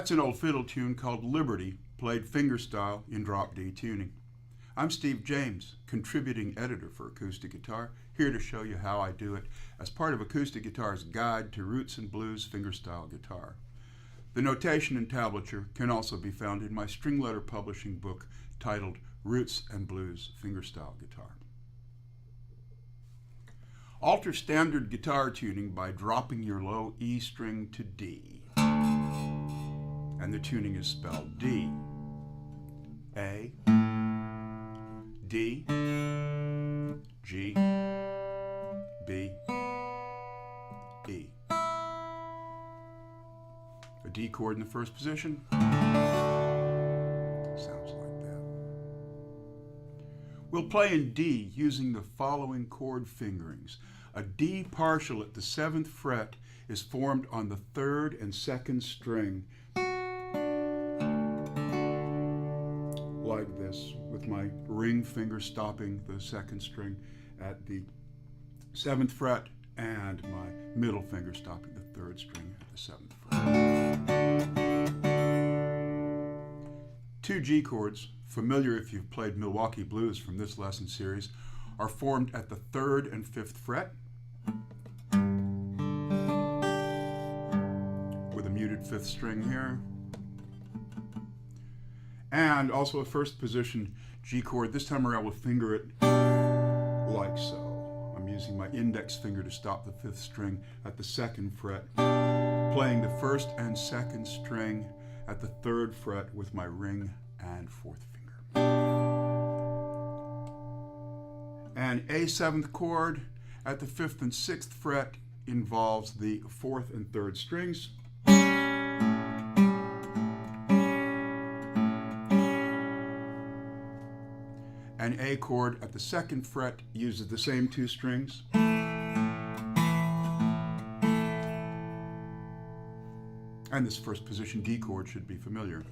That's an old fiddle tune called Liberty, played fingerstyle in drop D tuning. I'm Steve James, contributing editor for Acoustic Guitar, here to show you how I do it as part of Acoustic Guitar's Guide to Roots and Blues Fingerstyle Guitar. The notation and tablature can also be found in my string letter publishing book titled Roots and Blues Fingerstyle Guitar. Alter standard guitar tuning by dropping your low E string to D. And the tuning is spelled D, A, D, G, B, E. A D chord in the first position. Sounds like that. We'll play in D using the following chord fingerings. A D partial at the 7th fret is formed on the 3rd and 2nd string, like this, with my ring finger stopping the 2nd string at the 7th fret and my middle finger stopping the 3rd string at the 7th fret. 2 G chords, familiar if you've played Milwaukee Blues from this lesson series, are formed at the 3rd and 5th fret with a muted 5th string here. And also a first position G chord. This time around we'll finger it like so. I'm using my index finger to stop the 5th string at the 2nd fret, playing the 1st and 2nd string at the 3rd fret with my ring and 4th finger. And a 7th chord at the 5th and 6th fret involves the 4th and 3rd strings. An A chord at the 2nd fret uses the same 2 strings. And this first position D chord should be familiar.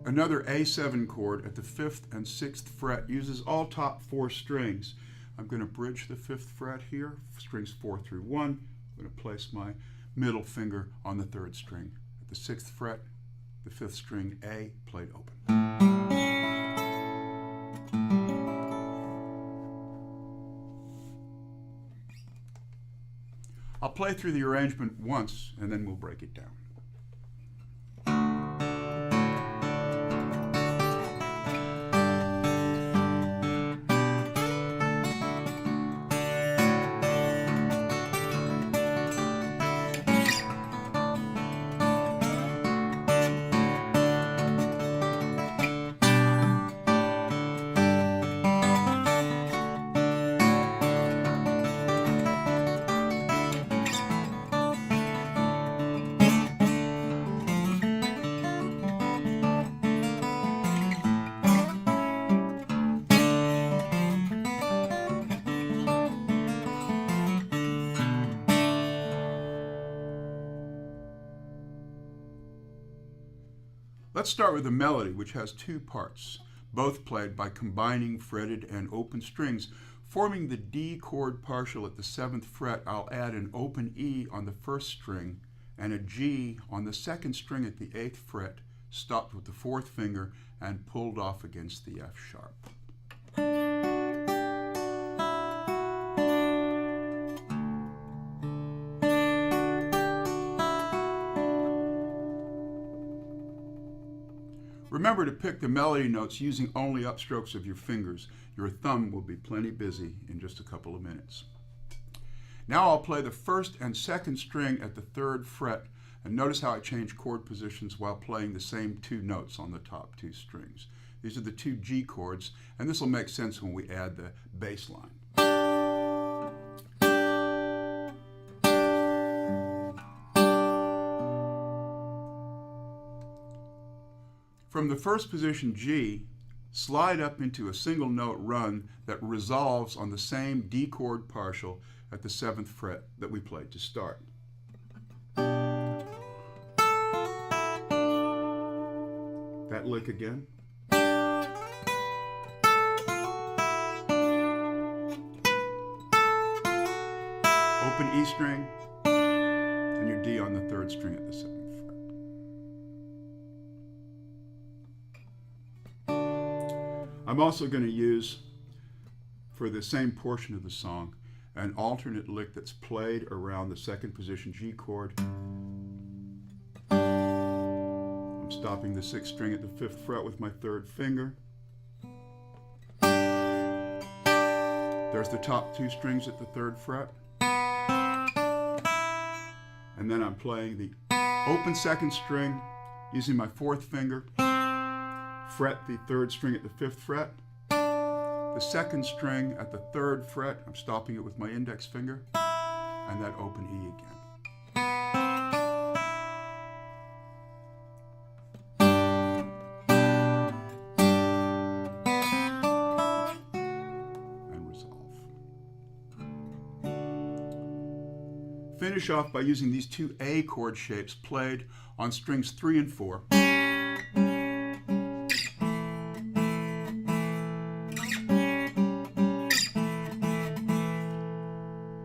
Another A7 chord at the 5th and 6th fret uses all top 4 strings. I'm going to bridge the 5th fret here, strings 4 through 1. I'm going to place my middle finger on the 3rd string at the 6th fret. The 5th string A played open. I'll play through the arrangement once and then we'll break it down. Let's start with the melody, which has 2 parts, both played by combining fretted and open strings. Forming the D chord partial at the 7th fret, I'll add an open E on the 1st string and a G on the 2nd string at the 8th fret, stopped with the 4th finger and pulled off against the F sharp. Remember to pick the melody notes using only upstrokes of your fingers. Your thumb will be plenty busy in just a couple of minutes. Now I'll play the 1st and 2nd string at the 3rd fret, and notice how I change chord positions while playing the same 2 notes on the top 2 strings. These are the 2 G chords, and this will make sense when we add the bass line. From the first position G, slide up into a single note run that resolves on the same D chord partial at the 7th fret that we played to start. That lick again. Open E string. D on the third string at the 7th fret. I'm also going to use, for the same portion of the song, an alternate lick that's played around the 2nd position G chord. I'm stopping the 6th string at the 5th fret with my 3rd finger. There's the top 2 strings at the 3rd fret. And then I'm playing the open 2nd string using my 4th finger, fret the 3rd string at the 5th fret, the 2nd string at the 3rd fret, I'm stopping it with my index finger, and that open E again. And resolve. Finish off by using these 2 A chord shapes played on strings 3 and 4.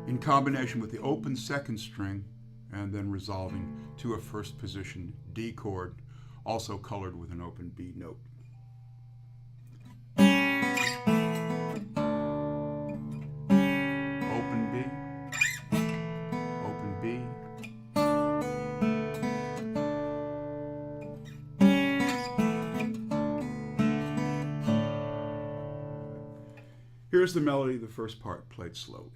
In combination with the open 2nd string, and then resolving to a 1st position D chord, also colored with an open B note. Open B, open B, here's the melody of the first part played slowly.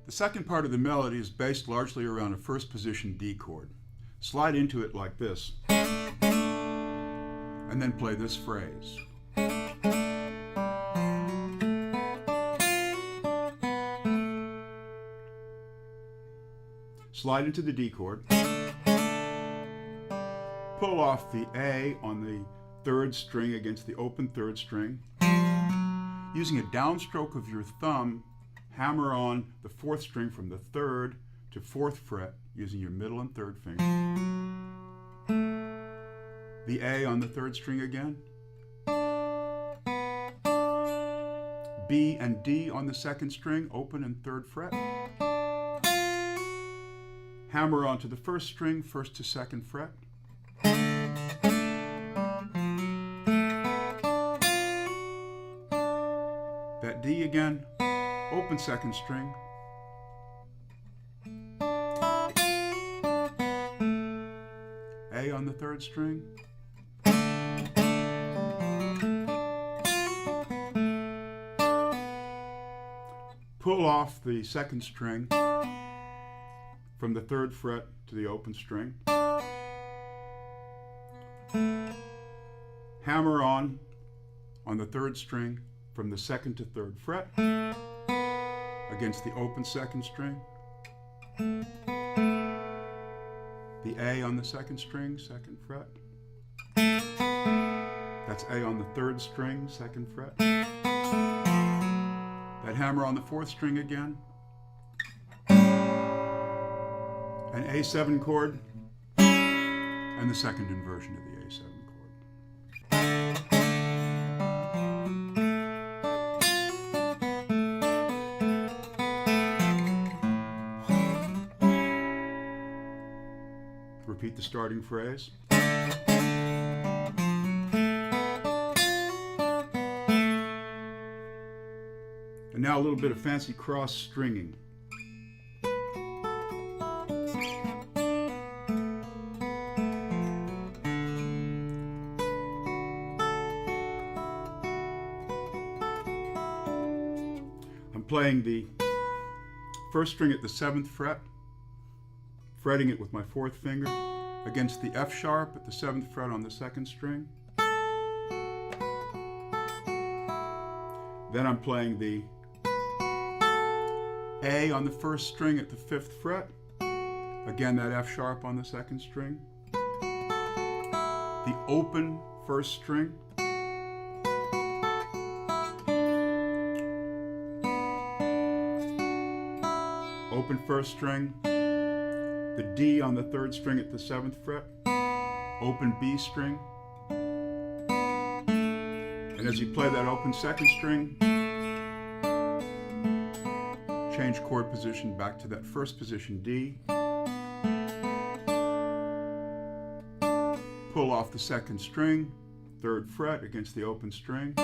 The second part of the melody is based largely around a 1st position D chord. Slide into it like this, and then play this phrase. Slide into the D chord, pull off the A on the 3rd string against the open 3rd string. Using a downstroke of your thumb, hammer on the 4th string from the 3rd to 4th fret using your middle and 3rd finger. The A on the 3rd string again. B and D on the 2nd string, open and 3rd fret. Hammer onto the 1st string, 1st to 2nd fret. That D again. Open 2nd string, A on the 3rd string, pull off the 2nd string from the 3rd fret to the open string, hammer on the 3rd string from the 2nd to 3rd fret, against the open 2nd string, the A on the 2nd string, 2nd fret. That's A on the 3rd string, 2nd fret. That hammer on the 4th string again. An A7 chord, and the 2nd inversion of the A7 chord. Repeat the starting phrase. And now a little bit of fancy cross stringing. I'm playing the 1st string at the 7th fret, fretting it with my 4th finger against the F sharp at the 7th fret on the 2nd string. Then I'm playing the A on the 1st string at the 5th fret, again that F sharp on the 2nd string. the open first string, open first string, the D on the third string at the 7th fret, open B string, and as you play that open second string, change chord position back to that first position D, pull off the second string, 3rd fret against the open string,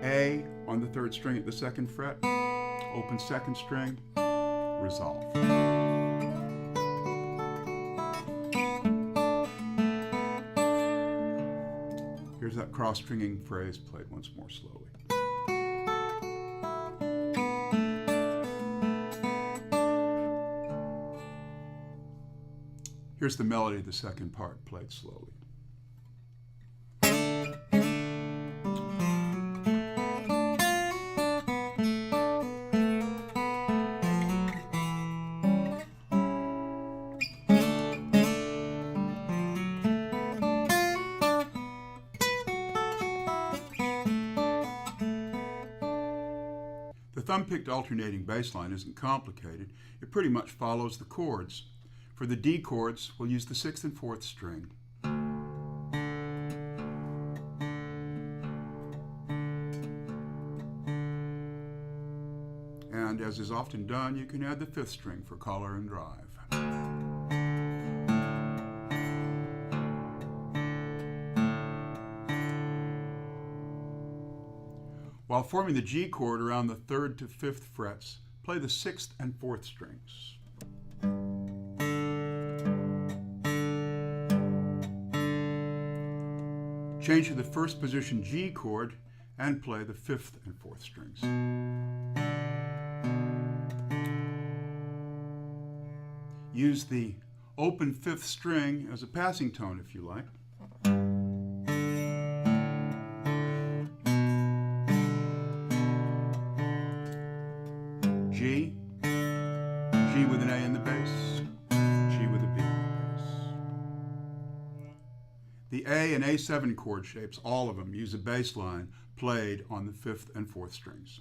A on the 3rd string at the 2nd fret, open 2nd string, resolve. Here's that cross-stringing phrase played once more slowly. Here's the melody of the second part played slowly. The thumb-picked alternating bass line isn't complicated. It pretty much follows the chords. For the D chords, we'll use the 6th and 4th string. And as is often done, you can add the 5th string for color and drive. While forming the G chord around the 3rd to 5th frets, play the 6th and 4th strings. Change to the first position G chord and play the 5th and 4th strings. Use the open 5th string as a passing tone if you like. G, G with an A in the bass, G with a B in the bass. The A and A7 chord shapes, all of them, use a bass line played on the 5th and 4th strings.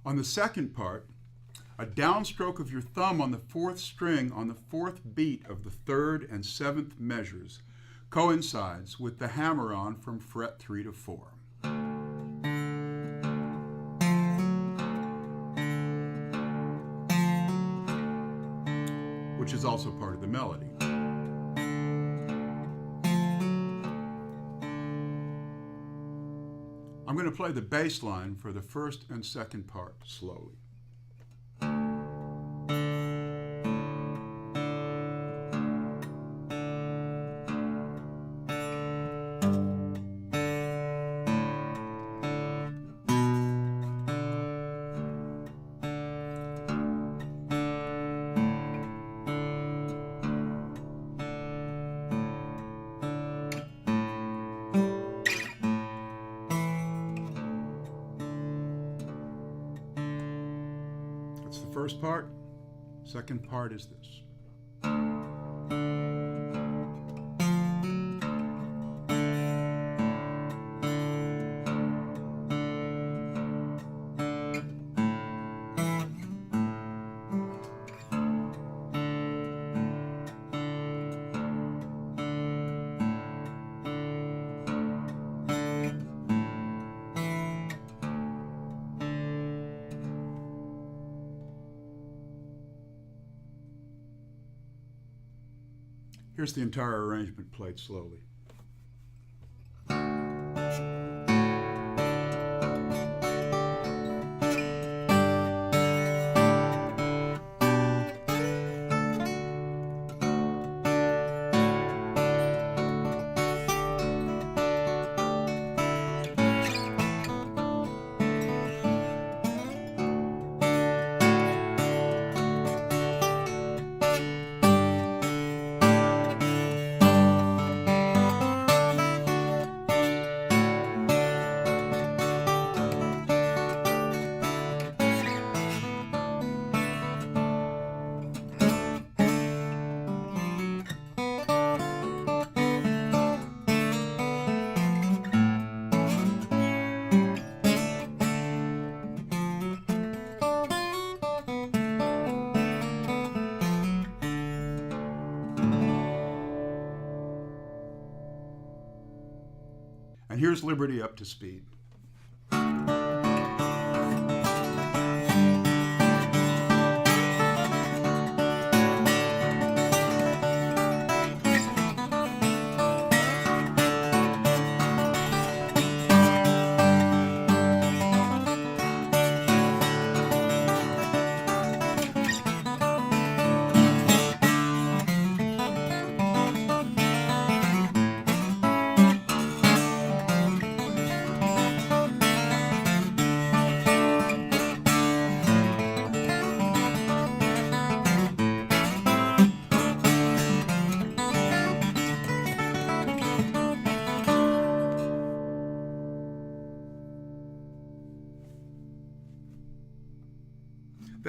On the second part, a downstroke of your thumb on the 4th string on the 4th beat of the 3rd and 7th measures coincides with the hammer-on from fret 3 to 4. Which is also part of the melody. I'm going to play the bass line for the first and second part slowly. That's the first part. Second part is this. Here's the entire arrangement played slowly. here's Liberty up to speed.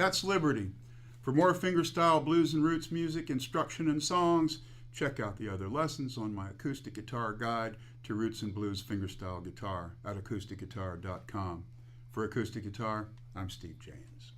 That's Liberty. For more fingerstyle blues and roots music, instruction, and songs, check out the other lessons on my acoustic guitar guide to roots and blues fingerstyle guitar at acousticguitar.com. For Acoustic Guitar, I'm Steve James.